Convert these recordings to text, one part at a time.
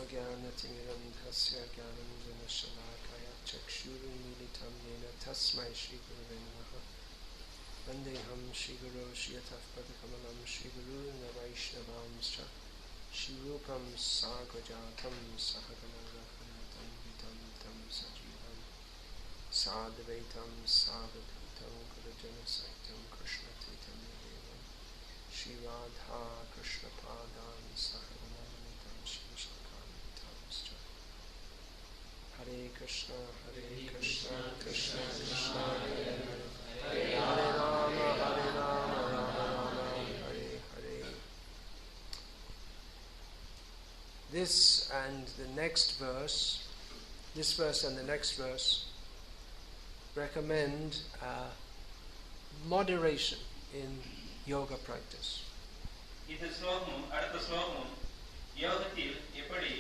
Ajnanatimirandhasya Jnananjanashalakaya Chakshurunmilitam Yena Tasmai Shri Gurave Namaha Vandeham Shri Guru Shriyatav Padakamalam Shri Guru Navaishnavamscha Shri Rupam Sagrajatam Sahagana Raghunathan Vitam Tam Sajivam Sadvaitam Savadhitam Gurujana Saitam Krishna Chaitanya Devam Shri Radha Krishna Padan Sahagana Vitam Shri Shakamitamscha Hare Krishna Krishna Krishna Hare Hare Hare Rama Rama Rama Hare Hare. This and the next verse, this verse and the next verse recommend moderation in yoga practice. இந்த ஸ்லோகமும் அடுத்த ஸ்லோகமும் யோகத்தில் எப்படி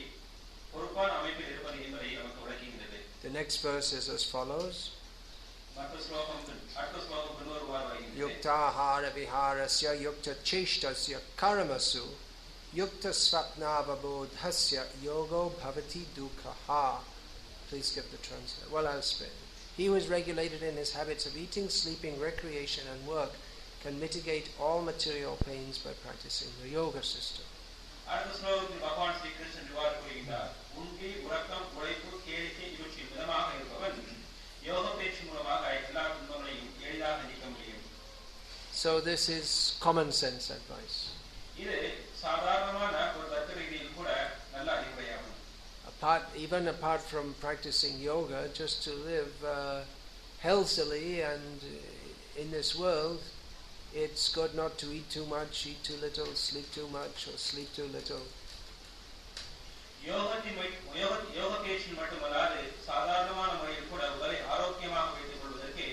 பொறுப்பான அமைப்பில் இருப்பது என்பதை நமக்கு விளக்குகிறது. The next verse is as follows. அடுத்த ஸ்லோகம் பின்வருமாறு வருகிறது. Yuktahara viharasya yukta cheshtasya karamasu yukta svapnavabodhasya yogo bhavati dukhaha. Please give the translation. Well, I'll spell. He who is regulated in his habits of eating, sleeping, recreation and work can mitigate all material pains by practicing the yoga system. அடுத்த ஸ்லோகத்தில் பகவான் ஸ்ரீ கிருஷ்ணன் இவ்வாறு கூறுகிறார். உண்டி உறக்கம் உழைப்பு கேளிக்கை இவற்றில் மிதமாக இருப்பவன் யோக பயிற்சி மூலமாக எல்லா துன்பங்களையும் எளிதாக நீக்க முடியும். So this is common sense advice. இது சாதாரணமான ஒரு தர்க்க ரீதியில் கூட நல்ல அறிவுரையாகும். Even apart from practicing yoga, just to live healthily and in this world, it's good not to eat too much, eat too little, sleep too much, or sleep too little. யோக பயிற்சி மட்டுமல்லாது சாதாரணமான முறையில் கூட உடலை ஆரோக்கியமாக வைத்துக் கொள்வதற்கு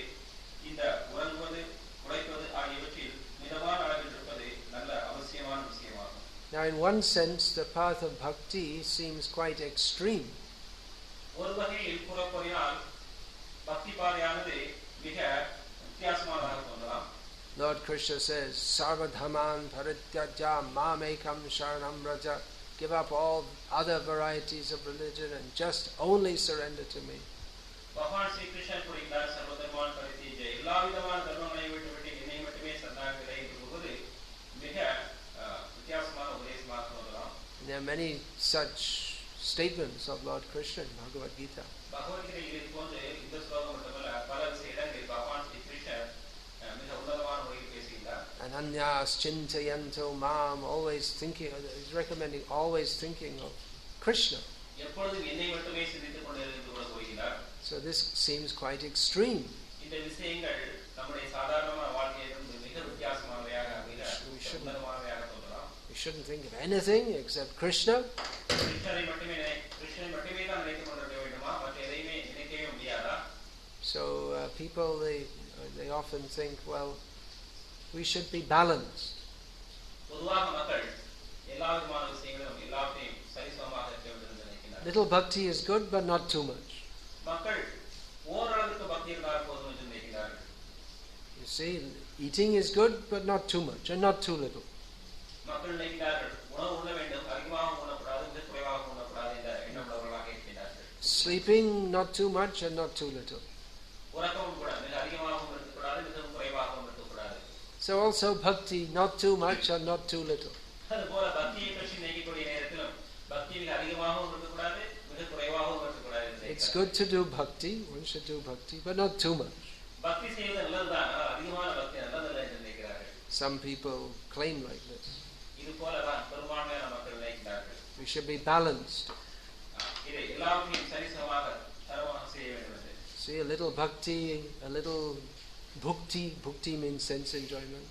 இந்த உறங்குவது உழைப்பது ஆகியவற்றில் மிதமான அளவில் இருப்பது நல்ல அவசியமான விஷயமாகும். Now in one sense the path of bhakti seems quite extreme. ஒரு வகையில் கூறப்போனால் பக்தி பாதையானது மிக வித்தியாசமானதாக தோன்றலாம். Lord Krishna says, Sarvadhaman parityaja mamekam sharanam raja. Give up all other varieties of religion and just only surrender to me. பகவான் ஸ்ரீ கிருஷ்ணர் கூறுகிறார், சர்வதர்மான் பரித்யஜ, எல்லா விதமான தர்மங்களையும் விட்டுவிட்டு என்னை மட்டுமே சரணாகதி என்பது மிக வித்தியாசமான உபதேசமாக தோன்றலாம். There are many such statements of Lord Krishna in Bhagavad Gita. பகவத்கீதையில் இது போன்று இந்த ஸ்லோகம் மட்டுமல்ல பல இடங்களில் பகவான் ஸ்ரீ கிருஷ்ணர் மிக உன்னதமான முறையில் பேசுகிறார். Ananyas chintayanto mam, always thinking, he's recommending always thinking of Krishna. எப்பொழுதும் என்னை மட்டுமே சிந்தித்துக் கொண்டிருந்து கூட கூறுகிறார். So this seems quite extreme. இந்த விஷயங்கள் நம்முடைய சாதாரணமான வாழ்க்கையிலிருந்து மிக வித்தியாசமானவையாக மிக உன்னதமானவையாக தோன்றலாம். We shouldn't think of anything except Krishna. கிருஷ்ணரை மட்டுமே தான் நினைத்துக் கொண்டிருக்க வேண்டுமா? மற்ற எதையுமே நினைக்கவே முடியாதா? So people they often think, well, we should be balanced. பொதுவாக மக்கள் எல்லா விதமான விஷயங்களும் எல்லாத்தையும் சரிசமமாக இருக்க வேண்டும் என்று நினைக்கிறார்கள். Little bhakti is good, but not too much. மக்கள் ஓரளவுக்கு பக்தி இருந்தால் போதும் என்று நினைக்கிறார்கள். You see, eating is good, but not too much, and not too little. மக்கள் நினைக்கிறார்கள் உணவு உண்ண வேண்டும், அதிகமாக உண்ணக்கூடாது, மிக குறைவாக உண்ணக்கூடாது என்ற எண்ணம் உள்ளவர்களாக இருக்கிறார்கள். Sleeping not too much and not too little. உறக்கமும் கூட மிக அதிகமாகவும் இருக்கக்கூடாது, மிக குறைவாகவும் இருக்கக்கூடாது. So also bhakti, not too much and not too little. அதுபோல பக்தியை பற்றி நினைக்கக்கூடிய நேரத்திலும் பக்தி மிக அதிகமாகவும் இருக்கக்கூடாது, மிக குறைவாகவும் இருக்கக்கூடாது. It's good to do bhakti, one should do bhakti, but not too much. பக்தி செய்வது நல்லதுதான், ஆனால் அதிகமான பக்தி நல்லதல்ல என்று நினைக்கிறார்கள். Some people claim like this. இது போலதான் பெரும்பான்மையான மக்கள் நினைக்கிறார்கள். We should be balanced. இதை எல்லாவற்றையும் சரிசமமாக தரமாக செய்ய வேண்டும் என்று. See, a little bhakti, a little bhukti. Bhukti means sense enjoyment.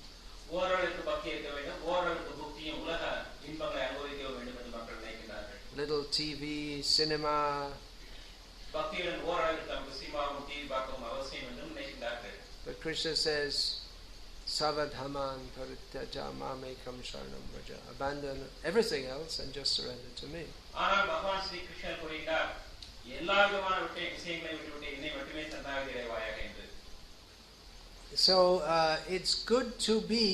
ஓரளவுக்கு பக்தி இருக்க வேண்டும், ஓரளவுக்கு புக்தியும் உலக இன்பங்களை அனுபவிக்க வேண்டும் என்று மக்கள் நினைக்கிறார்கள். Little TV, cinema. பக்தியுடன் ஓரளவுக்கு நமக்கு சினிமாவும் டிவி பார்க்கவும் அவசியம் என்றும் நினைக்கிறார்கள். But Krishna says, Savadhaman parityaja mamekam sharanam vraja. Abandon everything else and just surrender to me. ஆனால் பகவான் ஸ்ரீ கிருஷ்ணர் கூறுகிறார், எல்லா விதமான விஷயங்களை விட்டுவிட்டு என்னை மட்டுமே சரணாகதி அடைவாயாக என்று. So it's good to be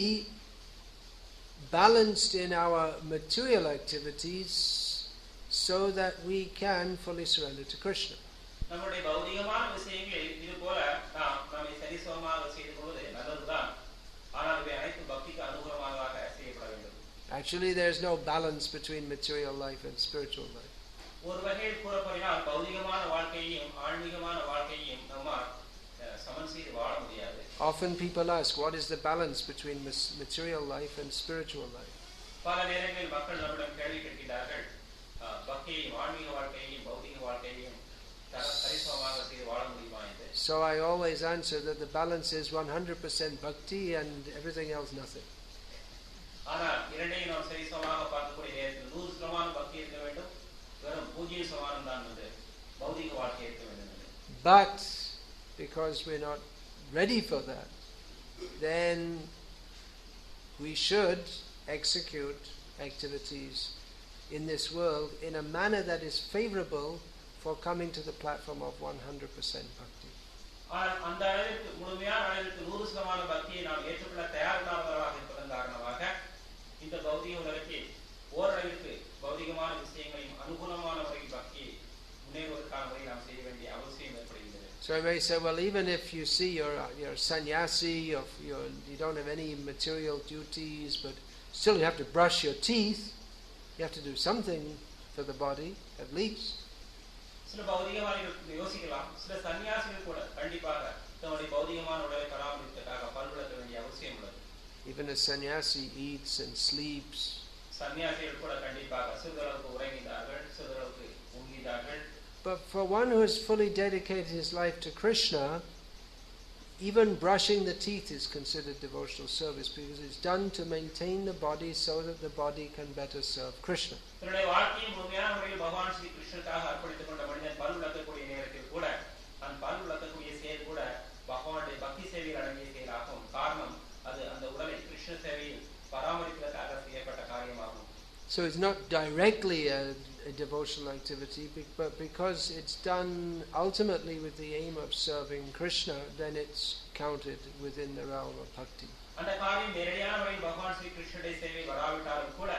balanced in our material activities so that we can fully surrender to Krishna. நம்முடைய பௌதிகமான விஷயங்களில் இது போல நாம் நம்மை சரிசமமாக செய்து கொள்வது நல்லதுதான். ஆனால் இவை அனைத்து பக்திக்கு அனுகூலமாக செய்யப்பட வேண்டும். Actually, there is no balance between material life and spiritual life. ஒரு வகையில் கூறப்போனால் பௌதிகமான வாழ்க்கையையும் ஆன்மீகமான வாழ்க்கையையும் நம்மால் சமன் செய்து வாழ முடியாது. Often people ask, what is the balance between material life and spiritual life? பல நேரங்களில் மக்கள் நம்மிடம் கேள்வி கேட்கிறார்கள், பக்தியையும் ஆன்மீக வாழ்க்கையையும் பௌதிக வாழ்க்கையையும் சரிசமமாக செய்து வாழ முடியுமா என்று. So I always answer that the balance is 100% bhakti and everything else nothing. ஆனால் இரண்டையும் நாம் சரிசமமாக பார்க்கக்கூடிய நேரத்தில் 100% பக்தி இருக்க வேண்டும், வெறும் 0% தான் வந்து பௌதிக வாழ்க்கை இருக்க வேண்டும். But because we're not ready for that, then we should execute activities in this world in a manner that is favorable for coming to the platform of 100% bhakti. அந்த அளவிற்கு முழுமையான அளவிற்கு 100% பக்தியை நாம் ஏற்றுக்கொள்ள தயாரானவர்களாக இருப்பதன் காரணமாக இந்த பௌதிக உலகத்தில் ஓரளவிற்கு பௌதிகமான விஷயங்களையும் அனுகூலமான முறையில் பக்தியை முன்னேறுவதற்கான முறையை நாம் செய்ய வேண்டிய அவசியம் ஏற்படுகிறது. So I may say, well, even if you see you're sannyasi, you don't have any material duties, but still you have to brush your teeth, you have to do something for the body, at least. சில பௌதிகவாதிகள் யோசிக்கலாம், சில சன்னியாசிகள் கூட கண்டிப்பாக தன்னுடைய பௌதிகமான உடலை பராமரிப்பதற்காக பல் விளக்க வேண்டிய அவசியம் உள்ளது. Even a sannyasi eats and sleeps. சன்னியாசிகள் கூட கண்டிப்பாக சிறிதளவுக்கு உறங்குகிறார்கள், சிறிதளவுக்கு உண்கிறார்கள். But for one who has fully dedicated his life to Krishna, even brushing the teeth is considered devotional service because it's done to maintain the body so that the body can better serve Krishna. தன்னுடைய வாழ்க்கையை முழுமையான முறையில் பகவான் ஸ்ரீ கிருஷ்ணனுக்காக அர்ப்பணித்துக் கொண்ட மனிதன் பல் விளக்கக்கூடிய நேரத்தில் கூட தன் பல் விளக்கக்கூடிய செயல் கூட பகவானுடைய பக்தி சேவையில் அடங்கிய செயலாகும். காரணம் அது அந்த உடலை கிருஷ்ண சேவையில் பராமரிப்பதற்காக செய்யப்பட்ட காரியமாகும். So it's not directly a devotional activity, but because it's done ultimately with the aim of serving Krishna, then it's counted within the realm of bhakti. அந்த காரியம் நேரடியான முறையில் பகவான் ஸ்ரீ கிருஷ்ணனுடைய சேவை வராவிட்டாலும் கூட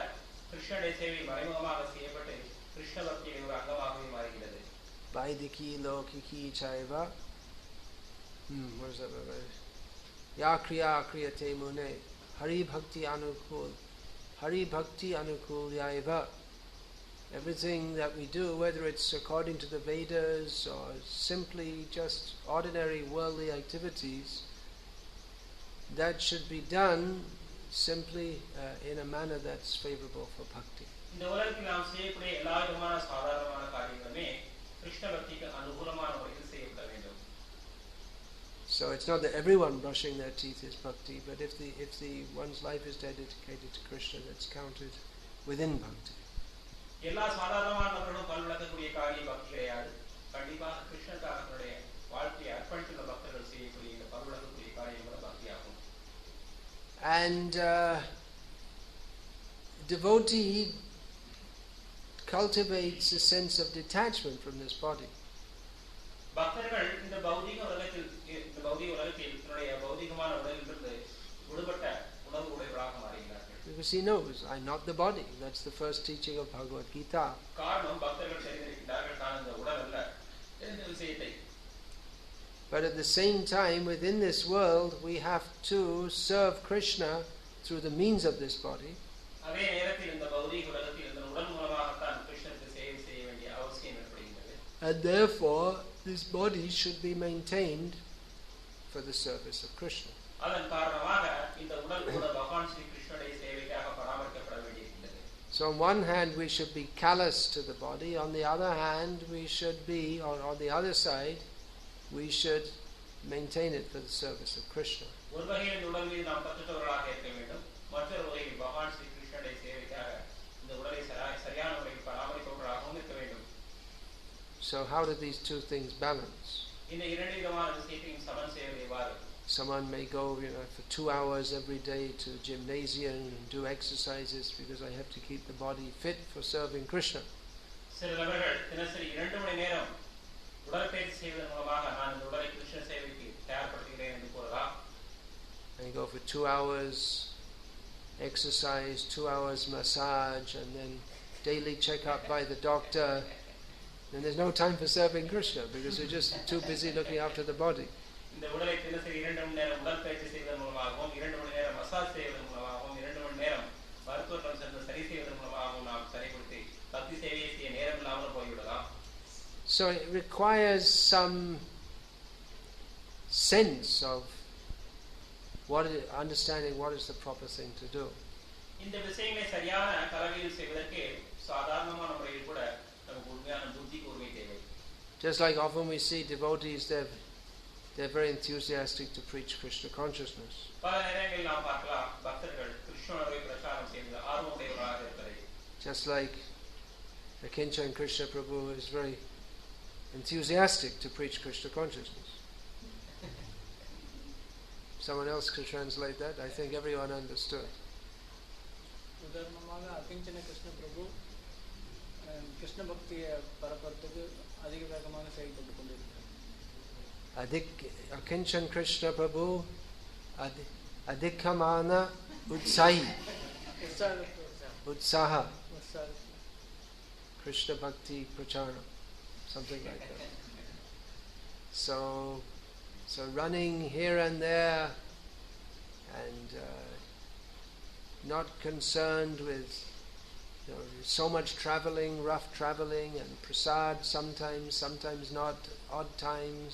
கிருஷ்ணனுடைய சேவை மறைமுகமாக செய்யப்பட்டு கிருஷ்ண பக்தியின் ஒரு அங்கமாகவே மாறுகிறது. Vaidiki lokiki chaiva. What is that word? Ya kriya kriyate mune. Hari bhakti anukul. Hari bhakti anukul yaiva. Everything that we do, whether it's according to the Vedas or simply just ordinary worldly activities, that should be done simply in a manner that's favorable for bhakti. இந்த உலகத்தில் நாம் செய்யக்கூடிய எல்லா விதமான சாதாரணமான காரியங்களுமே கிருஷ்ண பக்திக்கு அனுகூலமான முறையில் செய்யப்பட வேண்டும். So it's not that everyone brushing their teeth is bhakti, but if one's life is dedicated to Krishna, that's counted within bhakti. எல்லா சாதாரணமான நபர்களும் பல் விளக்கக்கூடிய காரியம் பக்தி கிடையாது. கண்டிப்பாக கிருஷ்ணனுக்காக தன்னுடைய வாழ்க்கையை அர்ப்பணித்துள்ள பக்தர்கள் செய்யக்கூடிய இந்த பல் விளக்கக்கூடிய காரியங்களும் பக்தியாகும். And devotee cultivates a sense of detachment from this body. பக்தர்கள் இந்த பௌதிக உலகத்தில் தன்னுடைய பௌதிகமான உடலிலிருந்து விடுபட்ட உணர்வு உடையவர்களாக மாறுகிறார்கள். Because he knows, I'm not the body. That's the first teaching of Bhagavad Gita. காரணம் பக்தர்கள் தெரிந்திருக்கிறார்கள், நான் இந்த உடல் அல்ல என்ற விஷயத்தை. But at the same time, within this world, we have to serve Krishna through the means of this body. அதே நேரத்தில் இந்த பௌதிக உலகத்தில் இந்த உடல் மூலமாகத்தான் கிருஷ்ணனுக்கு சேவை செய்ய வேண்டிய அவசியம் ஏற்படுகிறது. And therefore, this body should be maintained for the service of Krishna. அதன் காரணமாக இந்த உடல் கூட பகவான் ஸ்ரீ கிருஷ்ணனுடைய சேவைக்காக பராமரிக்கப்பட வேண்டியிருக்கிறது. So on one hand we should be callous to the body, on the other hand we should be, or on the other side, we should maintain it for the service of Krishna. ஒரு வகையில் இந்த உடல் மீது நாம் பற்றுள்ளவர்களாக இருக்க வேண்டும், மற்றொரு வகையில் பகவான் ஸ்ரீ கிருஷ்ணனுடைய சேவைக்காக இந்த உடலை சரியான முறையில் பராமரிப்பவர்களாகவும் இருக்க வேண்டும். So how do these two things balance? இந்த இரண்டு விதமான விஷயத்தையும் சமன் செய்வது எவ்வாறு? Someone may go, for 2 hours every day to gymnasium and do exercises because I have to keep the body fit for serving Krishna. சில நபர்கள் தினசரி 2 மணி நேரம் உடற்பயிற்சி செய்வதன் மூலமாக நான் இந்த உடலை கிருஷ்ண சேவைக்கு தயார்படுத்துகிறேன் என்று கூறலாம். And go for 2 hours exercise, 2 hours massage, and then daily checkup by the doctor, then there's no time for serving Krishna because we're just too busy looking after the body. இந்த உடலை தினசரி 2 மணி நேரம் உடற்பயிற்சி செய்வதன் மூலமாகவும் 2 மணி நேரம் மசாஜ் செய்வதன் மூலமாகவும் 2 மணி நேரம் மருத்துவர்கள் சென்று சரி செய்வதன் மூலமாகவும் நாம் சரிப்படுத்தி பக்தி சேவையை செய்ய நேரம் இல்லாமல் போய்விடலாம். So it requires some sense of understanding what is the proper thing to do. இந்த விஷயங்களை சரியான கலவையில் செய்வதற்கு சாதாரணமான முறையில் கூட நமக்கு உண்மையான புத்தி கூர்மை தேவை. Just like often we see devotees, they're very enthusiastic to preach Krishna consciousness. பல நேரங்களில் நாம் பார்க்கலாம் பக்தர்கள் கிருஷ்ண உணர்வை பிரச்சாரம் செய்வதில் ஆர்வமுடையவராக இருப்பதை. Just like Akinchan Krishna Prabhu is very enthusiastic to preach Krishna consciousness. Someone else could translate that. I think everyone understood. உதாரணமாக அகிஞ்சன கிருஷ்ண பிரபு கிருஷ்ண பக்தியை பரப்புறதுக்கு அதிக வேகமாக செயல்பட்டு கொண்டிருக்கிறார். Akinchan Krishna Prabhu adhikamana utsahi utsaha Krishna Bhakti Prachara, something like that. So running here and there and not concerned with so much traveling, rough traveling, and prasad sometimes not, odd times,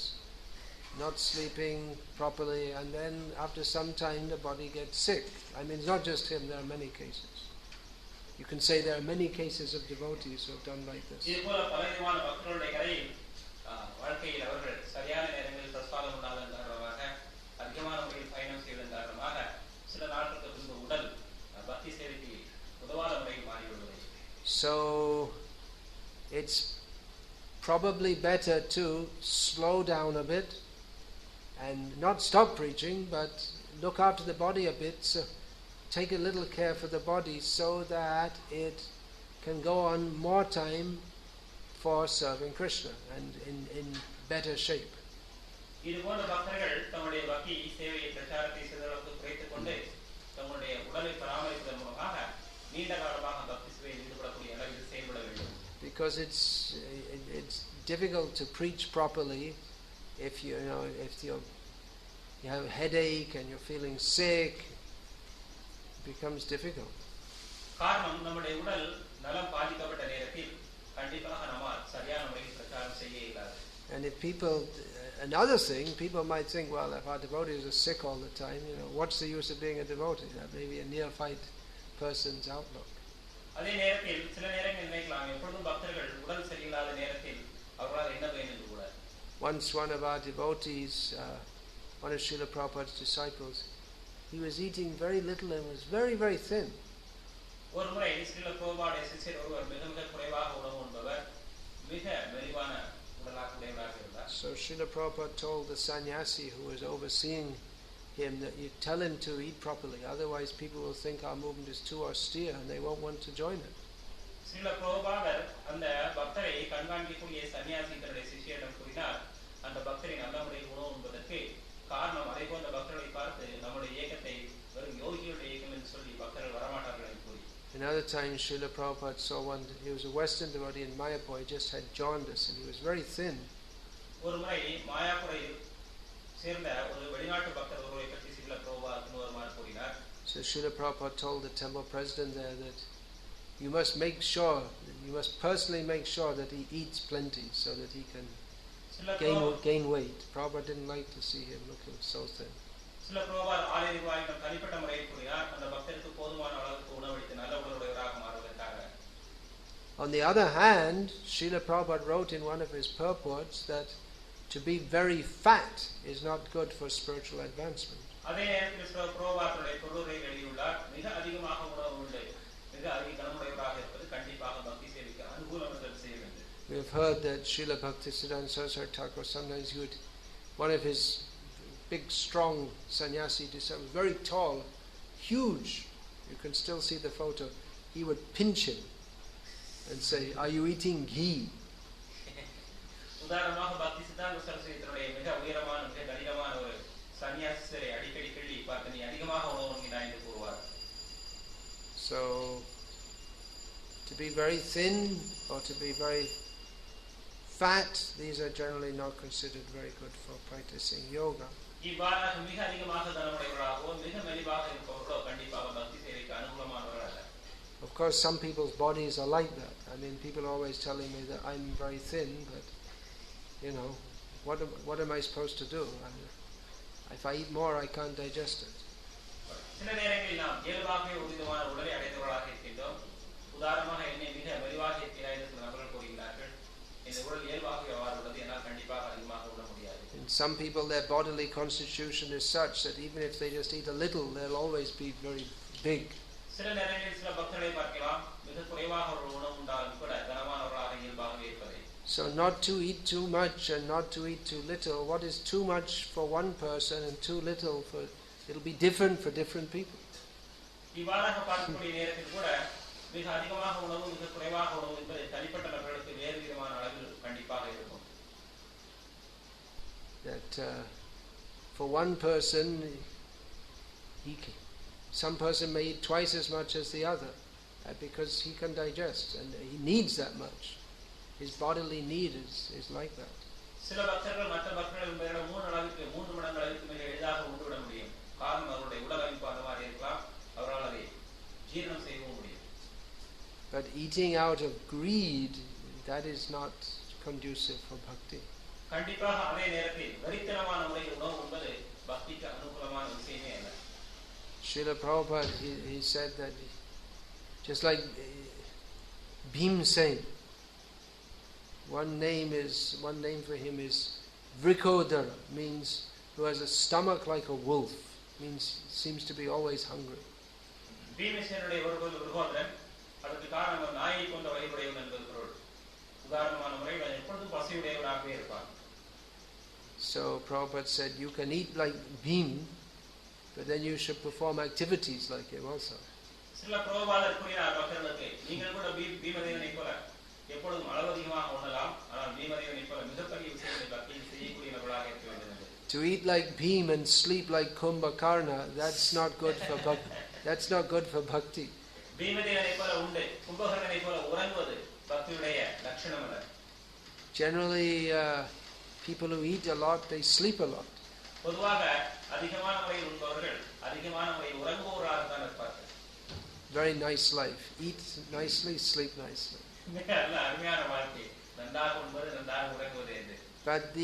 not sleeping properly, and then after some time the body gets sick. I mean, it's not just him, there are many cases. You can say there are many cases of devotees who have done like this. வாழ்க்கையில் அவர்கள் சரியான நேரங்களில் பிரசாதம் உண்டாதன் காரணமாக அதிகமான முறையில் பயணம் செய்வதன் காரணமாக சில நாட்களுக்கு பின்பு உடல் பக்தி சேவைக்கு உதவாத முறையில் மாறிவிடுவது. So it's probably better to slow down a bit and not stop preaching, but look after the body a bit, so take a little care for the body so that it can go on more time for serving Krishna and in better shape. இது போன்ற பக்தர்கள் தம்முடைய பக்தி சேவையை பிரச்சாரத்தை சிதறலுக்கு குறைத்துக் கொண்டு தம்முடைய உடலை பராமரிப்பதன் மூலமாக நீண்ட காலமாக பக்தி சேவையில் ஈடுபடக்கூடிய அளவில் செயல்பட வேண்டும். Because it's difficult to preach properly if you have a headache and you're feeling sick. It becomes difficult. காரணம் நம்முடைய உடல் நலம் பாதிக்கப்பட்ட நேரத்தில் கண்டிப்பாக நம்மால் சரியான முறையில் பிரச்சாரம் செய்ய இயலாது. And if another thing, people might think, well, if our devotees are sick all the time, what's the use of being a devotee? That may be a neophyte person's outlook. அதே நேரத்தில் சில நேரங்களில் நினைக்கலாம் எப்பொழுதும் பக்தர்கள் உடல் சரியில்லாத நேரத்தில் அவர்களால் என்ன பயன் என்று கூட. Once one of our devotees, one of Srila Prabhupada's disciples, he was eating very little and was very, very thin. ஒரு முறை ஸ்ரீல பிரபுபாடைய சிஷ்யர் ஒருவர் மிக மிக குறைவாக உணவு உண்பவர் மிக மெலிவான உடலாக உடையவராக இருந்தார். So Srila Prabhupada told the sannyasi who was overseeing him that you tell him to eat properly, otherwise people will think our movement is too austere and they won't want to join it. Srila பிரபுபாதர் அந்த பக்தரை கண்காணிக்கக்கூடிய சன்னியாசி தன்னுடைய சிஷ்யரிடம் கூறினார், அந்த பக்தரை நல்ல முறையில் உணவு உண்பதற்கு காரணம் அதே போன்ற பக்தர்களை பார்த்து நம்முடைய இயக்கத்தை வெறும் யோகியுடைய இயக்கம் என்று சொல்லி பக்தர்கள் வரமாட்டார்கள் என்று கூறி. Another time Srila Prabhupada saw one, he was a Western devotee in Mayapur, he just had jaundice and he was very thin. ஒரு முறை மாயாபுரையில் சேர்ந்த ஒரு வெளிநாட்டு பக்தர் ஒருவரை பற்றி ஸ்ரீல பிரபுபாத் இன்னொருமாறு கூறினார். So Srila Prabhupada told the temple president there that you must personally make sure that he eats plenty so that he can gain weight. Prabhupada didn't like to see him looking so thin. Srila Prabhupad ஆலய நிர்வாகிகள் தனிப்பட்ட முறையில் கூறினார், அந்த பக்தருக்கு போதுமான அளவுக்கு உணவளித்து நல்ல உடலுடையவராக மாறுவதற்காக. On the other hand, Srila Prabhupada wrote in one of his purports that to be very fat is not good for spiritual advancement. அதே நேரத்தில் ஸ்ரீல பிரபுபாத்துடைய பொருளுரை எழுதியுள்ளார், மிக அதிகமாக உணவு உண்டு மிக அதிக கனமுடையவராக இருப்பது கண்டிப்பாக பக்தி சேவைக்கு அனுகூலம் என்று செய்ய வேண்டும். We have heard that Srila Bhaktisiddhanta Saraswati Thakur, sometimes one of his big strong sannyasi disciples, very tall, huge, you can still see the photo, he would pinch him and say, are you eating ghee? உதாரணமாக பக்தி சித்தாந்த சரஸ்வதியினுடைய மிக உயரமான மிக கடினமான ஒரு சன்னியாசியை அடிக்கடி கிள்ளி பார்த்து நீ அதிகமாக உணவு உண்கிறாய் என்று கூறுவார். So To be very thin or to be very fat, these are generally not considered very good for practicing yoga. Of course, some people's bodies are like that. I mean, people are always telling me that I'm very thin, but, you know, what am I supposed to do? I mean, if I eat more, I can't digest it. And some people, their bodily constitution is such that even if they just eat a little, they'll always be very big. So not to eat too much and not to eat too little. What is too much for one person and too little for... It'll be different for different people. That for one person, some person may eat twice as much as the other because he can digest and he needs that much. His bodily need is like that. But eating out of greed, that is not conducive for bhakti. Srila Prabhupada, he said that just like Bhimsen, one name for him is Vrikodara, means who has a stomach like a wolf, means seems to be always hungry. So Prabhupada said, you can eat like Bhim, but then you should perform activities like him also. To eat like Bhim and sleep like Kumbhakarna, that's not good for bhakti. That's not good for bhakti. Generally, people who eat a lot, they sleep a lot. Very nice life. Eat nicely, sleep nicely. But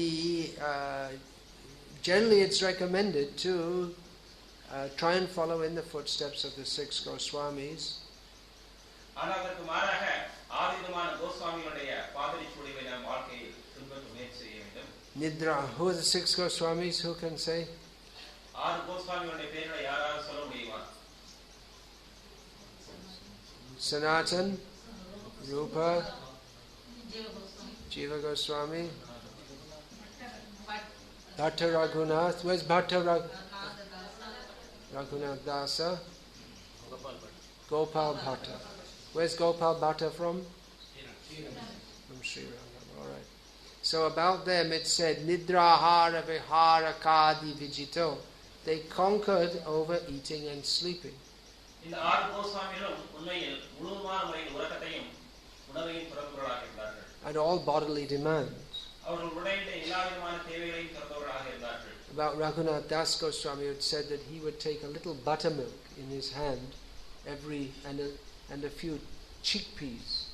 generally it's recommended to try and follow in the footsteps of the 6 Goswamis. Nidra. Who are the 6 Goswamis? Who can say? Sanatan, Rupa, Jiva Goswami, Bhatta Raghunath. Where's Bhatta Raghunath Dasa? Gopal Bhatta. Where's Gopal Bhatta from? From Sri Rangam. All right. So about them it said, Nidrahara Vihara Kadi Vijito. They conquered over eating and sleeping. And all bodily demands. About Raghunath Das Goswami, it said that he would take a little buttermilk in his hand and a few chickpeas.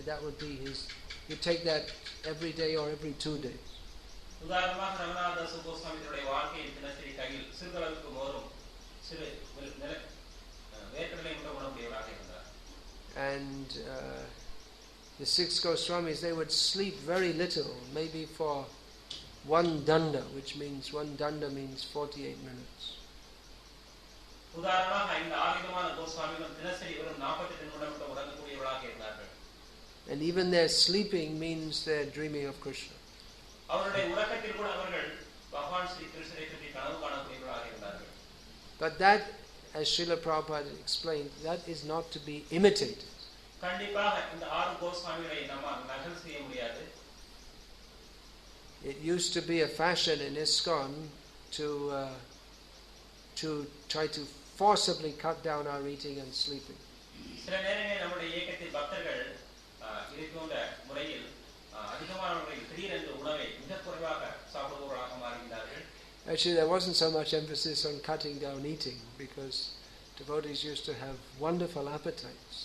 That would be his. He'd take that every day or every 2 days. And the 6 Goswamis, they would sleep very little, maybe for 1 danda, which means 1 danda means 48 minutes. And even their sleeping means they're dreaming of Krishna. But that, as Srila Prabhupada explained, that is not to be imitated. It used to be a fashion in ISKCON to try to forcibly cut down our eating and sleeping. சில நேரங்களில் நம்முடைய இயக்கத்தில் பக்தர்கள் இதை போன்ற முறையில் அதிகமானவர்கள் திடீரென்று உணவை மிக குறைவாக சாப்பிடுபவர்களாக மாறுகிறார்கள். Actually, there wasn't so much emphasis on cutting down eating because devotees used to have wonderful appetites.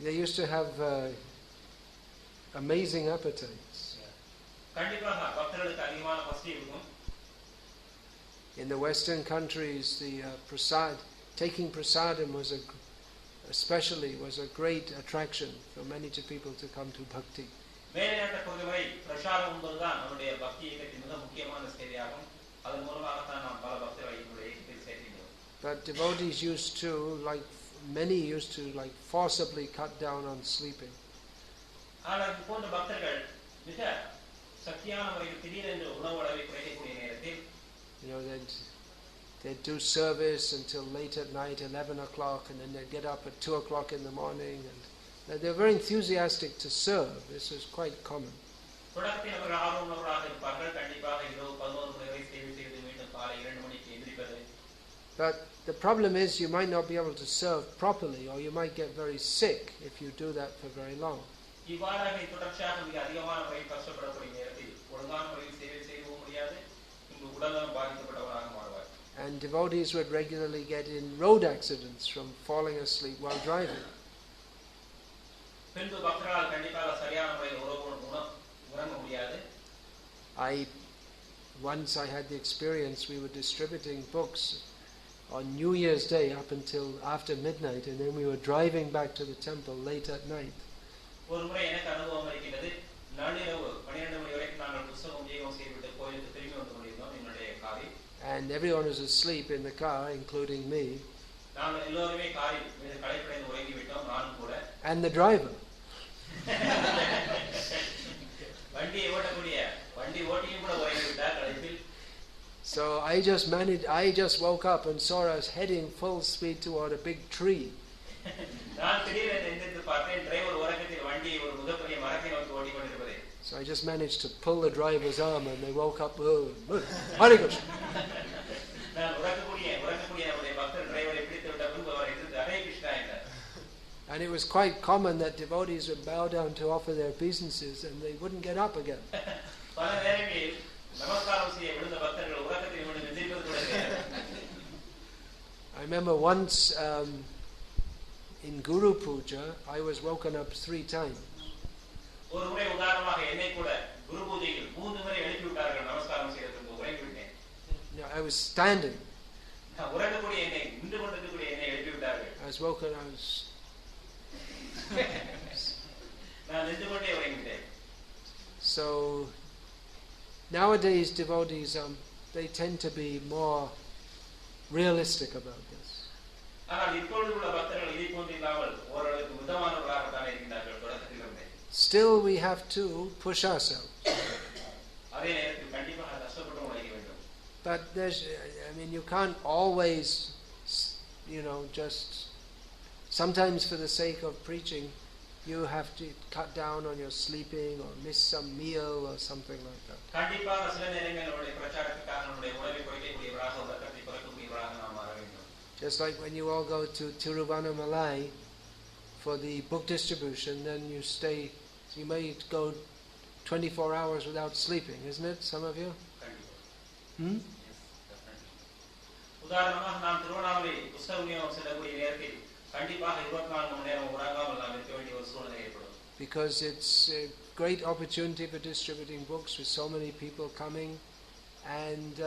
They used to have amazing appetites. கண்டிப்பாக பக்தர்களுக்கு அதிகமான பசி இருக்கும். In the Western countries, the taking prasadam especially was a great attraction for many people to come to Bhakti. மேலைநாட்டை பொறுத்தவரை பிரசாதம் என்பதுதான் நம்முடைய பக்தி இயக்கத்தின் மிக முக்கியமான சேவையாகும். அதன் மூலமாகத்தான் நாம் பல பக்தர்களை நம்முடைய இயக்கத்தில் சேர்க்கிறோம். But devotees used to, many used to forcibly cut down on sleeping. ஆனால் இது போன்ற பக்தர்கள் மிக சக்தியான முறையில் திடீரென்று உணவு அளவை குறைக்கக்கூடிய நேரத்தில் they'd do service until late at night, 11 o'clock, and then they'd get up at 2 o'clock in the morning. And they're very enthusiastic to serve. This is quite common. But the problem is you might not be able to serve properly, or you might get very sick if you do that for very long. And devotees would regularly get in road accidents from falling asleep while driving. Once I had the experience, we were distributing books on New Year's Day up until after midnight, and then we were driving back to the temple late at night. And everyone was asleep in the car, including me. And the driver. So I just woke up and saw us heading full speed toward a big tree. So I just managed to pull the driver's arm and they woke up. Hare Krishna. And it was quite common that devotees would bow down to offer their obeisances and they wouldn't get up again. I remember once in Guru Puja, I was woken up 3 times. I was standing. I was woken. So nowadays devotees they tend to be more realistic about this. Still we have to push ourselves. But you can't always, just sometimes for the sake of preaching, you have to cut down on your sleeping or miss some meal or something like that. Just like when you all go to Tiruvannamalai for the book distribution, then you may go 24 hours without sleeping, isn't it, some of you? Because it's a great opportunity for distributing books with so many people coming, and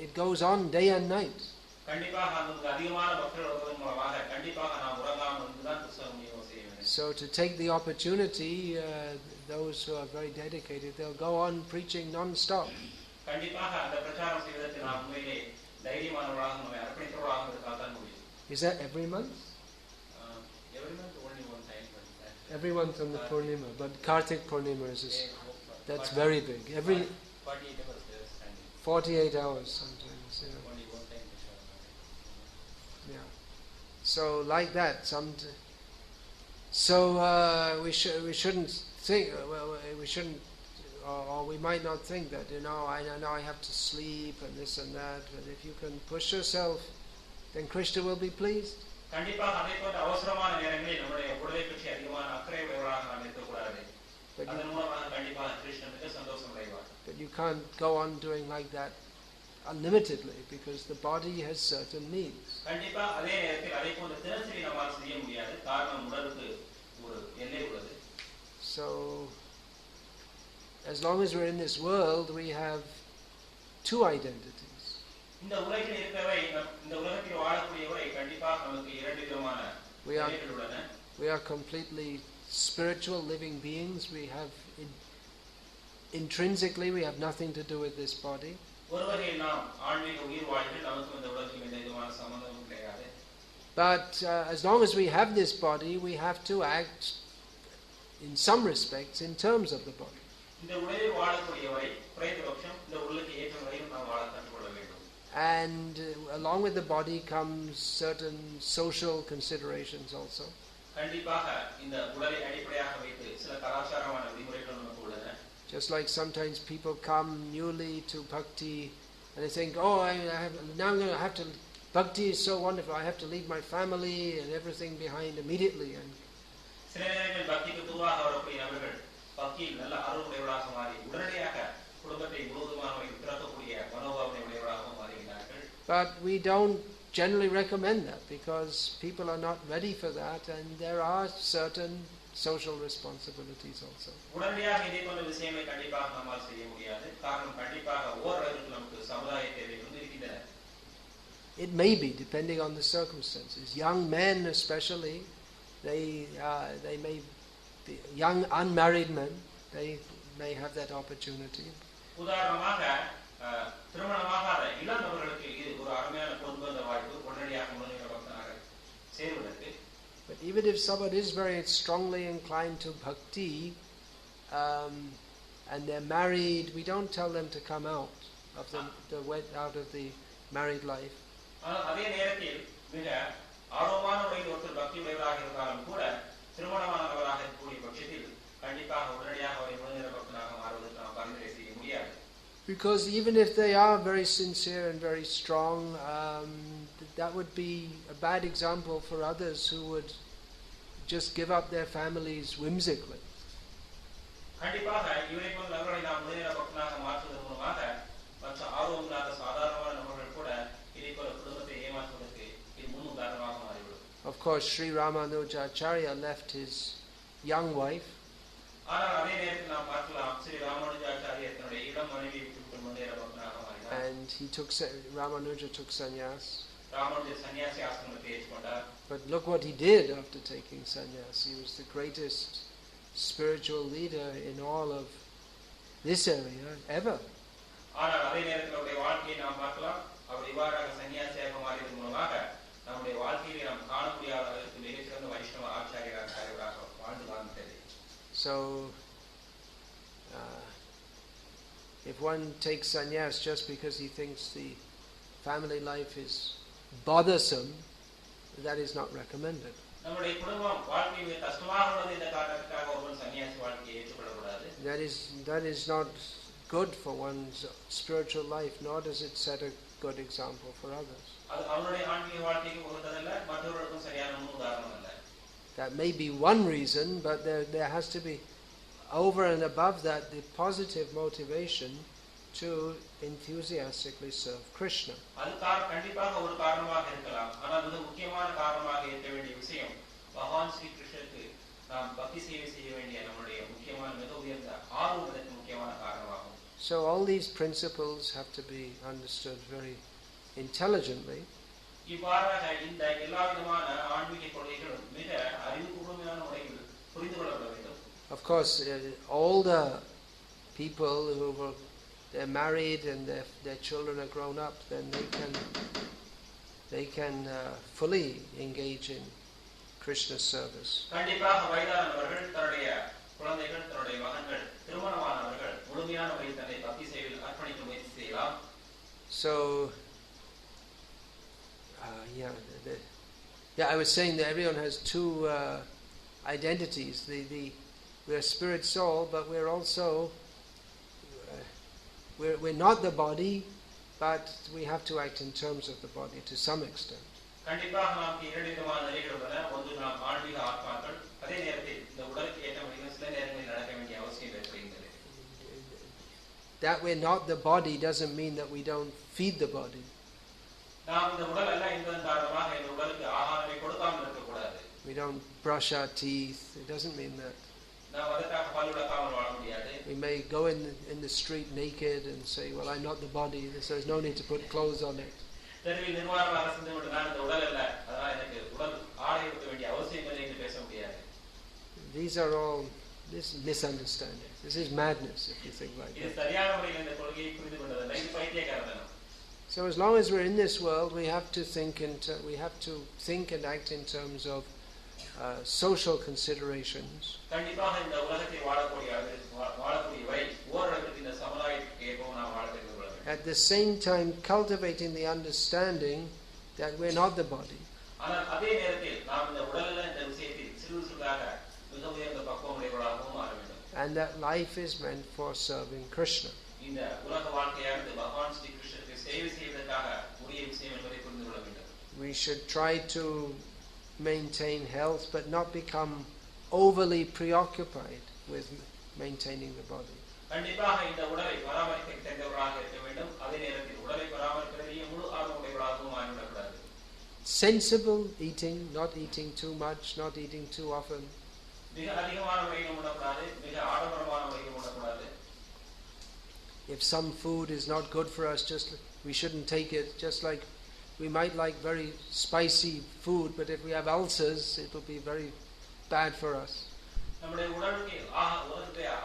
it goes on day and night. So to take the opportunity, those who are very dedicated, they'll go on preaching non-stop. Is that every month? Every month on the Purnima, but Kartik Purnima that's very big. Every 48 hours sometimes. Yeah. So like that, we shouldn't think. We shouldn't, or we might not think that I have to sleep and this and that. But if you can push yourself, then Krishna will be pleased. கண்டிப்பாக அதை போன்ற அவசரமான நேரங்களில் நம்முடைய உடலை பற்றி அதிகமான அக்கறை உடையவராக நாம் இருக்கக்கூடாது. அதன் மூலமாக கண்டிப்பாக கிருஷ்ணன் மிக சந்தோஷம் அடைவார். But you can't go on doing like that unlimitedly because the body has certain needs. கண்டிப்பாக அதே நேரத்தில் அதை போன்ற தினசரி நம்மால் செய்ய முடியாது. காரணம் உடலுக்கு ஒரு எல்லை உள்ளது. So as long as we're in this world, we have two identities. இந்த உலகில் இருக்கிறவை, இந்த உலகத்தில் வாழக்கூடியவரை கண்டிப்பாக நமக்கு இரண்டு விதமான நிலைகள் உள்ளன. We are completely spiritual living beings. We have intrinsically we have nothing to do with this body. ஒரு வகையில் நாம் ஆன்மீக உயிர் வாழ்கள், நமக்கு இந்த உலகில் எந்த விதமான சம்பந்தமும் கிடையாது. But as long as we have this body, we have to act in some respects in terms of the body. இந்த உலகில் வாழக்கூடியவரை குறைந்தபட்சம் இந்த உலகை ஏற்ற வரையில் நாம் வாழ கற்றுக்கொள்ள வேண்டும். And along with the body comes certain social considerations also. கண்டிப்பாக இந்த உடலை அடிப்படையாக வைத்து சில கலாச்சாரமான விதிமுறைகள் நமக்கு உள்ளன. Just like sometimes people come newly to Bhakti and they think, oh, now I'm going to have to, Bhakti is so wonderful, I have to leave my family and everything behind immediately. And சில நேரங்களில் பக்திக்கு புதுவாக வரக்கூடிய நபர்கள் பக்தியில் நல்ல ஆர்வமுடையவராக மாறி உடனடியாக குடும்பத்தை முழுவதுமாக திறக்கக்கூடிய மனோபாவனை உடையவராகவும் மாறுகிறார்கள். But we don't generally recommend that because people are not ready for that, and there are certain social responsibilities also. உடனடியாக இதே போன்ற விஷயங்களை கண்டிப்பாக நம்மால் செய்ய முடியாது. காரணம் கண்டிப்பாக ஓரளவுக்கு நமக்கு சமுதாய தேவைகள் இருக்கின்றன. It may be, depending on the circumstances. Young men especially, they may be young unmarried men, they may have that opportunity. உதாரணமாக திருமணமாகாத இளம் நபர்களுக்கு இது ஒரு அருமையான பொதுபந்த வாய்ப்பு, உடனடியாக முன்னேற பக்தனாக சேருவதற்கு. But even if someone is very strongly inclined to bhakti and they're married, we don't tell them to come out of the married life. அதே நேரத்தில் மிக ஆர்வமான முறையில் ஒருத்தர் பக்தி உடையவராக இருந்தாலும் கூட திருமணமானவராக இருக்கக்கூடிய பட்சத்தில் கண்டிப்பாக உடனடியாக அவரை முன்னேற பக்தனாக மாறுவதற்கு நாம் பரிந்துரை செய்ய முடியாது. Because even if they are very sincere and very strong, that would be a bad example for others who would just give up their families whimsically. கண்டிப்பாக இவரை போன்ற நபர்களை நாம் முன்னேற பக்தனாக மாற்றுவதன் மூலமாக மற்ற ஆர்வம் இல்லாத சாதாரணமான நபர்கள் கூட இதை போல குடும்பத்தை ஏமாற்றுவதற்கு இது முன் உதாரணமாக மாறிவிடும். Of course, Sri Ramanujacharya left his young wife. ஆனால் அதே நேரத்தில் நாம் பார்க்கலாம் ஸ்ரீ ராமானுஜாச்சாரியர் தன்னுடைய இளம் மனைவியை விட்டு முன்னேற பக்தனாக மாறினார். And Ramanuja took sannyas. Ramanujar சன்னியாசி ஆசிரமத்தை ஏற்றுக்கொண்டார். But look what he did after taking sannyas. He was the greatest spiritual leader in all of this area ever. ஆனால் அதே நேரத்தில் அவருடைய வாழ்க்கையை நாம் பார்க்கலாம். அவர் இவ்வாறாக சன்னியாசியாக மாறியதன் மூலமாக நம்முடைய வாழ்க்கையை நாம் காண முடியாத அளவுக்கு மிகச்சிறந்த வைஷ்ணவ ஆச்சாரியராக வாழ்ந்து காண்பித்தது. So, if one takes sannyas just because he thinks the family life is bothersome, that is not recommended. நம்முடைய குடும்பம் வாழ்க்கையை கஷ்டமாக உள்ளது என்ற காரணத்துக்காக ஒருவன் சன்னியாசி வாழ்க்கையை ஏற்றுக்கொள்ளக்கூடாது. That is not good for one's spiritual life, nor does it set a good example for others. அது அவனுடைய ஆன்மீக வாழ்க்கைக்கு உகந்ததல்ல, மற்றவர்களுக்கும் சரியான முன்னுதாரணம் அல்ல. That may be one reason, but there has to be over and above that the positive motivation to enthusiastically serve Krishna. அது கண்டிப்பாக ஒரு காரணமாக இருக்கலாம். ஆனால் மிக முக்கியமான காரணமாக இருக்க வேண்டிய விஷயம் பகவான் ஸ்ரீ கிருஷ்ணருக்கு நாம் பக்தி சேவை செய்ய வேண்டிய நம்முடைய முக்கியமான மிக உயர்ந்த ஆர்வம் இதற்கு முக்கியமான காரணமாகும். So all these principles have to be understood very intelligently. இவ்வாறாக இந்த எல்லா விதமான ஆன்மீக கொள்கைகளும் மிக அறிவுபூர்வமான முறையில் புரிந்து கொள்ளப்பட வேண்டும். Of course, older people they're married and their children are grown up, then they can fully engage in Krishna service. கண்டிப்பாக வயதானவர்கள் தன்னுடைய குழந்தைகள் தன்னுடைய மகன்கள் திருமணமானவர்கள் முழுமையான முறையில் தன்னை பக்தி சேவையில் அர்ப்பணிக்க முயற்சி செய்யலாம். So I was saying that everyone has two identities. We're spirit soul, but we're also we're not the body, but we have to act in terms of the body to some extent. கண்டிப்பாக நமக்கு இரண்டு விதமான நிலைகள் உள்ளன. ஒன்று நாம் ஆன்மீக ஆத்மாக்கள், அதே நேரத்தில் இந்த உடலுக்கு ஏற்ற வழியில் சில நேரங்களில் நடக்க வேண்டிய அவசியம் ஏற்படுகிறது. That we're not the body doesn't mean that we don't feed the body. நாம் இந்த உடல் அல்ல என்பதன் காரணமாக இந்த உடலுக்கு ஆகாரத்தை கொடுக்காமல் இருக்கக்கூடாது. We don't brush our teeth. It doesn't mean that. நாம் அதற்காக பல் விளக்காமல் வாழ முடியாது. We may go in the street naked and say, well, I'm not the body, so there's no need to put clothes on it. தெருவில் நிர்வாணமாக சென்று விட்டு நான் இந்த உடல் அல்ல, அதனால் எனக்கு உடல் ஆடை உடுத்த வேண்டிய அவசியம் இல்லை என்று பேச முடியாது. These are all misunderstandings. This is madness if you think like இது that. சரியான முறையில் இந்த கொள்கையை புரிந்து கொண்டதல்ல, இது பைத்தியக்காரத்தனம். So as long as we're in this world, we have to think and act in terms of social considerations. கண்டிப்பாக இந்த உலகத்தில் வாழக்கூடிய வரை ஓரளவுக்கு இந்த சமுதாயத்துக்கு ஏற்பவும் நாம் வாழ தெரிந்து கொள்ள வேண்டும். At the same time, cultivating the understanding that we're not the body. ஆனால் அதே நேரத்தில் நாம் இந்த உடல்ல இந்த விஷயத்தில் சிறுதாக மிக உயர்ந்த பக்குவமுடையவர்களாகவும் மாற வேண்டும். And that life is meant for serving Krishna. இந்த உலக வாழ்க்கையானது பகவான் ஸ்ரீ கிருஷ்ணருக்கு சேவை செய்வதற்காக உரிய விஷயம் என்பதை புரிந்து கொள்ள வேண்டும். We should try to maintain health, but not become overly preoccupied with maintaining the body. கண்டிப்பாக இந்த உடலை பராமரிக்க தெரிந்தவர்களாக இருக்க வேண்டும். அதே நேரத்தில் உடலை பராமரிப்பதிலேயே முழு ஆர்வமுடையவர்களாகவும் மாறிவிடக்கூடாது. Sensible eating, not eating too much, not eating too often. மிக அதிகமான முறையிலும் உண்ணக்கூடாது, மிக ஆடம்பரமான முறையிலும் உண்ணக்கூடாது. If some food is not good for us, we shouldn't take it. Just like we might like very spicy food, but if we have ulcers, it will be very bad for us. நம்முடைய உடலுக்கு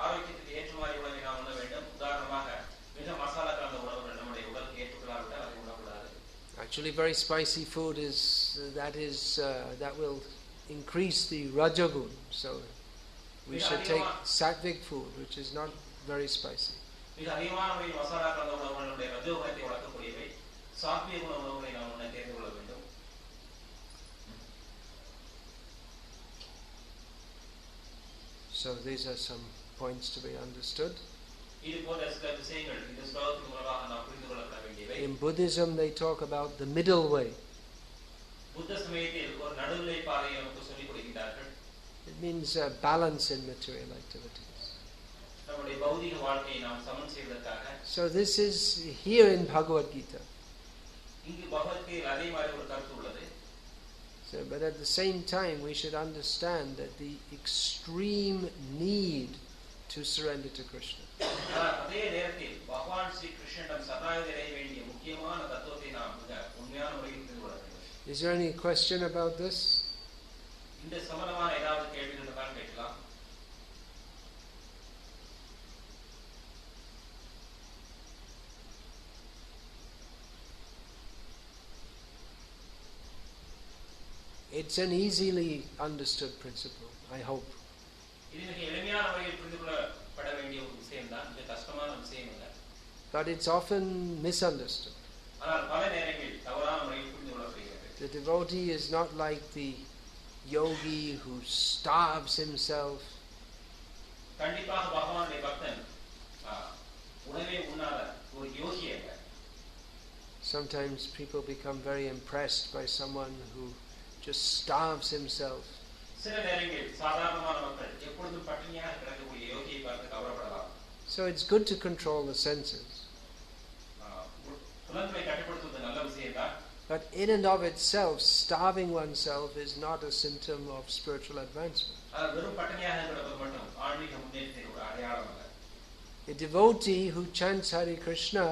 ஆரோக்கியத்துக்கு ஏற்ற மாதிரி உணவை நாம் உண்ண வேண்டும். உதாரணமாக மிக மசாலா கலந்த உணவுகள் நம்முடைய உடலுக்கு ஏற்றுக்கொள்ளாவிட்டால் அதை உண்ணக்கூடாது. Actually, very spicy food that will increase the rajagun. So we should take sattvic food, which is not very spicy. மிக அதிகமான முறையில் மசாலா கலந்த உணவுகள் நம்முடைய ரஜோகுணத்தை வளர்க்கக்கூடியவை. சாத்விக உணவுகளை நாம் உண்ண தேர்ந்து கொள்ள வேண்டும். So these are some points to be understood. இது போன்ற சில விஷயங்கள் இந்த ஸ்லோகத்தின் மூலமாக நாம் புரிந்து கொள்ளப்பட வேண்டியவை. In Buddhism, they talk about the middle way. புத்த சமயத்தில் ஒரு நடுநிலை பாதையை நமக்கு சொல்லிக் கொடுக்கிறார்கள். It means balance in material activities. நம்முடைய பௌதிக வாழ்க்கையை நாம் சமன் செய்வதற்காக. So this is here in Bhagavad Gita. இங்கு பகவத்கீதையில் அதே மாதிரி ஒரு கருத்து உள்ளது. So, but at the same time, we should understand that the extreme need to surrender to Krishna. அதே நேரத்தில் பகவான் ஸ்ரீ கிருஷ்ணனிடம் சரணாகதி அடைய வேண்டிய முக்கியமான தத்துவத்தை நாம் மிக உண்மையான முறையில் புரிந்து கொள்ள வேண்டும். Is there any question about this? இந்த சம்பந்தமான ஏதாவது கேள்விகள் இருந்தால் கேட்கலாம். It's an easily understood principle, I hope. இது மிக எளிமையான முறையில் புரிந்து கொள்ளப்பட வேண்டிய ஒரு விஷயம்தான், இது கஷ்டமான விஷயம் இல்லை. But it's often misunderstood. ஆனால் பல நேரங்களில் தவறான முறையில் புரிந்து கொள்ளப்படுகிறது. The devotee is not like the yogi who starves himself. கண்டிப்பாக பகவானுடைய பக்தன் உணவே உண்ணாத ஒரு யோகி அல்ல. Sometimes people become very impressed by someone who just starves himself. சில நேரங்களில் சாதாரணமான மக்கள் எப்பொழுதும் பட்டினியாக கிடக்கக்கூடிய யோகியை பார்த்து கவலைப்படலாம். So it's good to control the senses. புலன்களை கட்டுப்படுத்துவது நல்ல விஷயம்தான். But in and of itself, starving oneself is not a symptom of spiritual advancement. வெறும் பட்டினியாக கிடப்பது மட்டும் ஆன்மீக முன்னேற்றத்தின் ஒரு அடையாளம் அல்ல. A devotee who chants Hare Krishna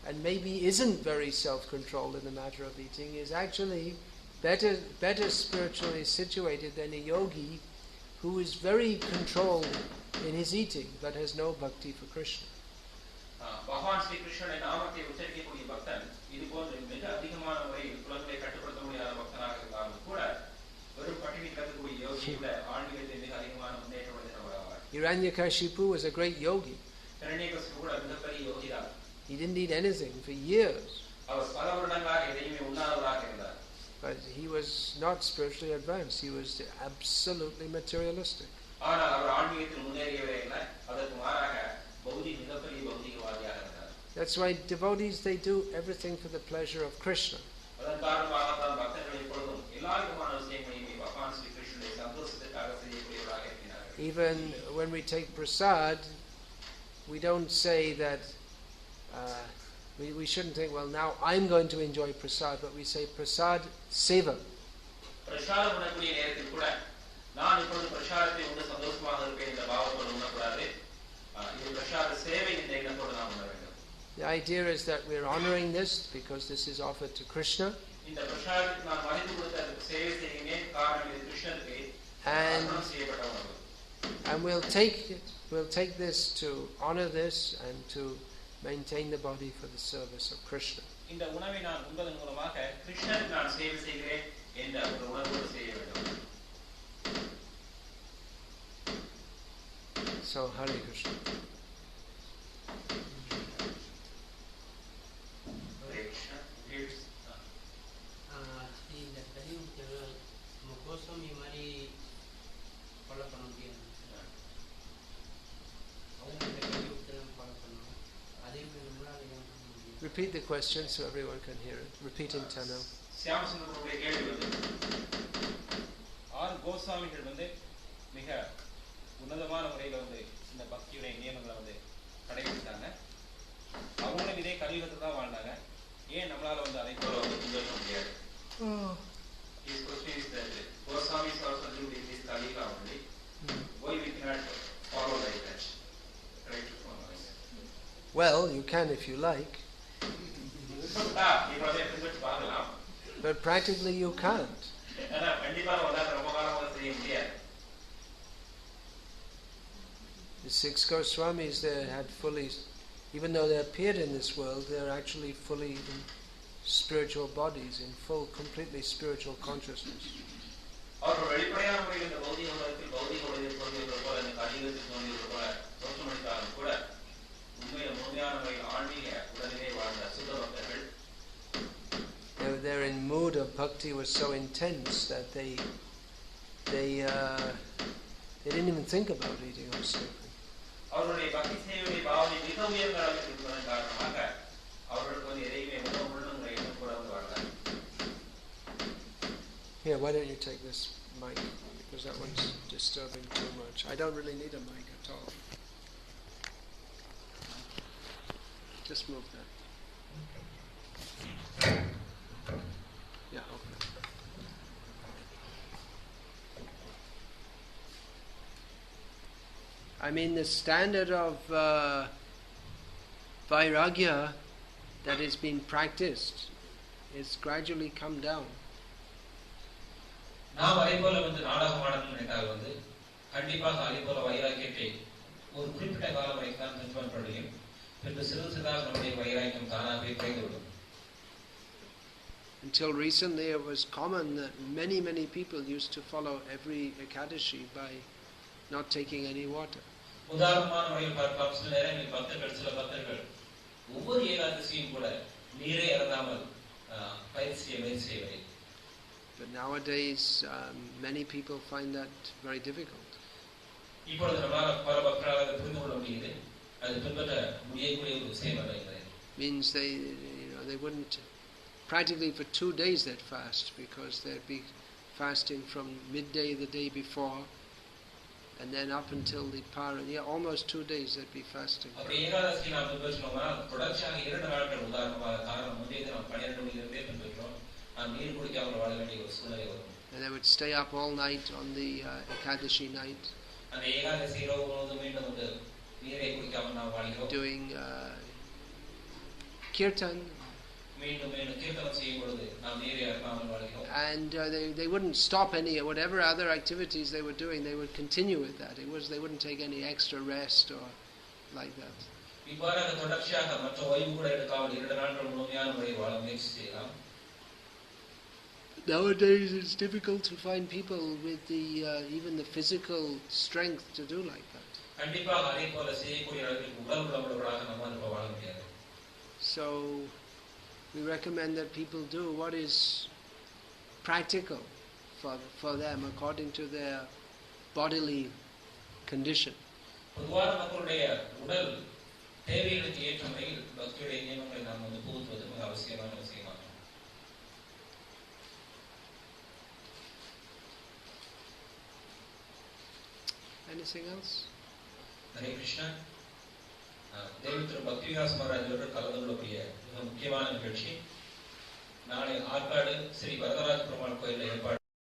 and maybe isn't very self-controlled in the matter of eating is actually better spiritually situated than a yogi who is very controlled in his eating but has no bhakti for Krishna. பகவான் ஸ்ரீ கிருஷ்ணனின் நாமத்தை உச்சரிக்கக்கூடிய பக்தன் இது போன்ற மிக அதிகமான முறையில் புலன்களை கட்டுப்படுத்த முடியாத பக்தனாக இருந்தாலும் கூட வெறும் பட்டினி கிடக்கக்கூடிய யோகியோட ஆன்மீகத்தை மிக அதிகமான முன்னேற்றம் அடைந்தவராவார். Hiranyakashipu was a great yogi. Hiranyakashipu கூட மிகப்பெரிய யோகிதான். He didn't eat anything for years. அவர் பல வருடங்களாக எதையுமே உண்ணாதவராக இருந்தார். But he was not spiritually advanced. He was absolutely materialistic. ஆனால் அவர் ஆன்மீகத்தில் முன்னேறியவரே இல்லை, அதற்கு மாறாக மிகப்பெரிய பௌதிகவாதியாக இருந்தார். That's why devotees, they do everything for the pleasure of Krishna. அதன் காரணமாக தான் பக்தர்கள் even when we take prasad, we don't say that, we shouldn't think, well, now I'm going to enjoy prasad, but we say prasad seva. பிரசாதம் உண்ணக்கூடிய நேரத்தில் கூட நான் இப்பொழுது பிரசாதத்தை உண்டு சந்தோஷமாக இருப்பேன் என்ற பாவத்தோடு உண்ணக்கூடாது. இது பிரசாத சேவை என்ற எண்ணத்தோடு நாம் உண்ண வேண்டும். The idea is that we're honoring this because this is offered to Krishna. இந்த பிரசாதத்துக்கு நான் மதிப்பு கொடுத்து சேவை செய்கிறேன், காரணம் இது கிருஷ்ணருக்கு அர்ப்பணம் செய்யப்பட்ட உணவு. And we'll take this to honor this and to maintain the body for the service of Krishna. இந்த உணவை நான் உண்பதன் மூலமாக கிருஷ்ணருக்கு நான் சேவை செய்கிறேன் என்ற ஒரு உணர்வோடு செய்ய வேண்டும். So Hare Krishna. இந்த கலியுகத்தில் நம்ம கோஸ்வாமி மாதிரி ஃபாலோ பண்ண முடியாது. அவங்க இந்த கலியுகத்தில் ஃபாலோ பண்ணணும். அதே மாதிரி நம்மளால ஏன் பண்ண முடியும்? Repeat the question so everyone can hear it. Repeat in Tamil. சியாமசுந்தரனுடைய கேள்வி வந்து 6 கோஸ்வாமிகள் வந்து மிக உன்னதமான முறையில் வந்து இந்த பக்தியுடைய நியமங்களை வந்து கடைபிடித்தாங்க. அவங்களும் இதே கலியுகத்தை தான் வாழ்ந்தாங்க. ஏன் நம்மளால வந்து அதை போல வந்து பின்பற்ற முடியாது? His question is that Goswamis also lived in this Kalika only. Why we cannot follow like that? Correct? Well, you can if you like. But practically you can't. The 6 Goswamis, they had fully, even though they appeared in this world, they're actually fully in spiritual bodies, in full, completely spiritual consciousness. Their mood of bhakti was so intense that they didn't even think about eating or sleeping. Here, why don't you take this mic, because that one's disturbing too much. I don't really need a mic at all. Just move that. Yeah, okay. I mean, the standard of vairagya that is being practiced is gradually come down. நாம் அதே போல வந்து நாடகம் ஆடணும்னு நினைத்தால் வந்து கண்டிப்பாக அதே போல வைராக்கியத்தை ஒரு குறிப்பிட்ட காலம் வரைக்கும் பின்பற்ற முடியும். பின்பு சிறு சிறுதாக நம்முடைய வைராக்கியம் தானாகவே குறைந்துவிடும். Until recently it was common that many people used to follow every Ekadashi by not taking any water. உதாரணமான முறையில் பார்க்கலாம், சில நேரங்களில் சில பக்தர்கள் ஒவ்வொரு ஏகாதசியும் கூட நீரை அருந்தாமல் பயிற்சி செய்வதை. But nowadays many people find that very difficult. இப்பொழுது நம்மால் பல பக்தர்களால் அதை புரிந்து கொள்ள முடியுது. அது பின்பற்ற முடியக்கூடிய ஒரு விஷயம் அல்ல என்பதை. Means they wouldn't, practically for 2 days they'd fast, because they'd be fasting from midday the day before and then up until the Parana. Yeah, almost 2 days they'd be fasting. அப்படி ஏகாதசி நாம் பின்பற்றினோம்னா தொடர்ச்சியாக 2 நாட்கள் உதாரணமாக காரணம் முந்தைய தினம் 12 மணியிலிருந்தே பின்பற்றோம். நாம் நீர் குடிக்காமல் வாழ வேண்டிய ஒரு சூழ்நிலை வரும். And they would stay up all night on the Ekadashi night. அந்த ஏகாதசி இரவு முழுவதும் மீண்டும் வந்து நீரை குடிக்காமல் நாம் வாழ்கிறோம். Doing kirtan. மீண்டும் கீர்த்தனம் செய்யும் பொழுது நாம் நீரை அருந்தாமல் வாழ்கிறோம். And they wouldn't stop any, whatever other activities they were doing, they would continue with that. They wouldn't take any extra rest or like that. இவ்வாறாக தொடர்ச்சியாக மற்ற ஓய்வு கூட எடுக்காமல் 2 நாட்கள் முழுமையான முறையில் வாழ முயற்சி செய்யலாம். Nowadays it's difficult to find people with the even the physical strength to do like that. கண்டிப்பாக அதே போல செய்யக்கூடிய அளவுக்கு உடல் உள்ளவர்களாக நம்மால் வாழ முடியாது. So we recommend that people do what is practical for them according to their bodily condition. பொதுவாக மக்களுடைய உடல் தேவைகளுக்கு ஏற்ற முறையில் பக்தியுடைய நியமங்களை நாம் வந்து புகுத்துவது மிக அவசியமான விஷயமாகும். Anything else? Hare Krishna. தேவத்திரு பக்தி விகாஸ் மகாராஜ் அவர்கள் கலந்து கொள்ளக்கூடிய மிக முக்கியமான நிகழ்ச்சி நாளை ஆற்காடு ஸ்ரீ வரதராஜ பெருமாள் கோயிலில் ஏற்பாடு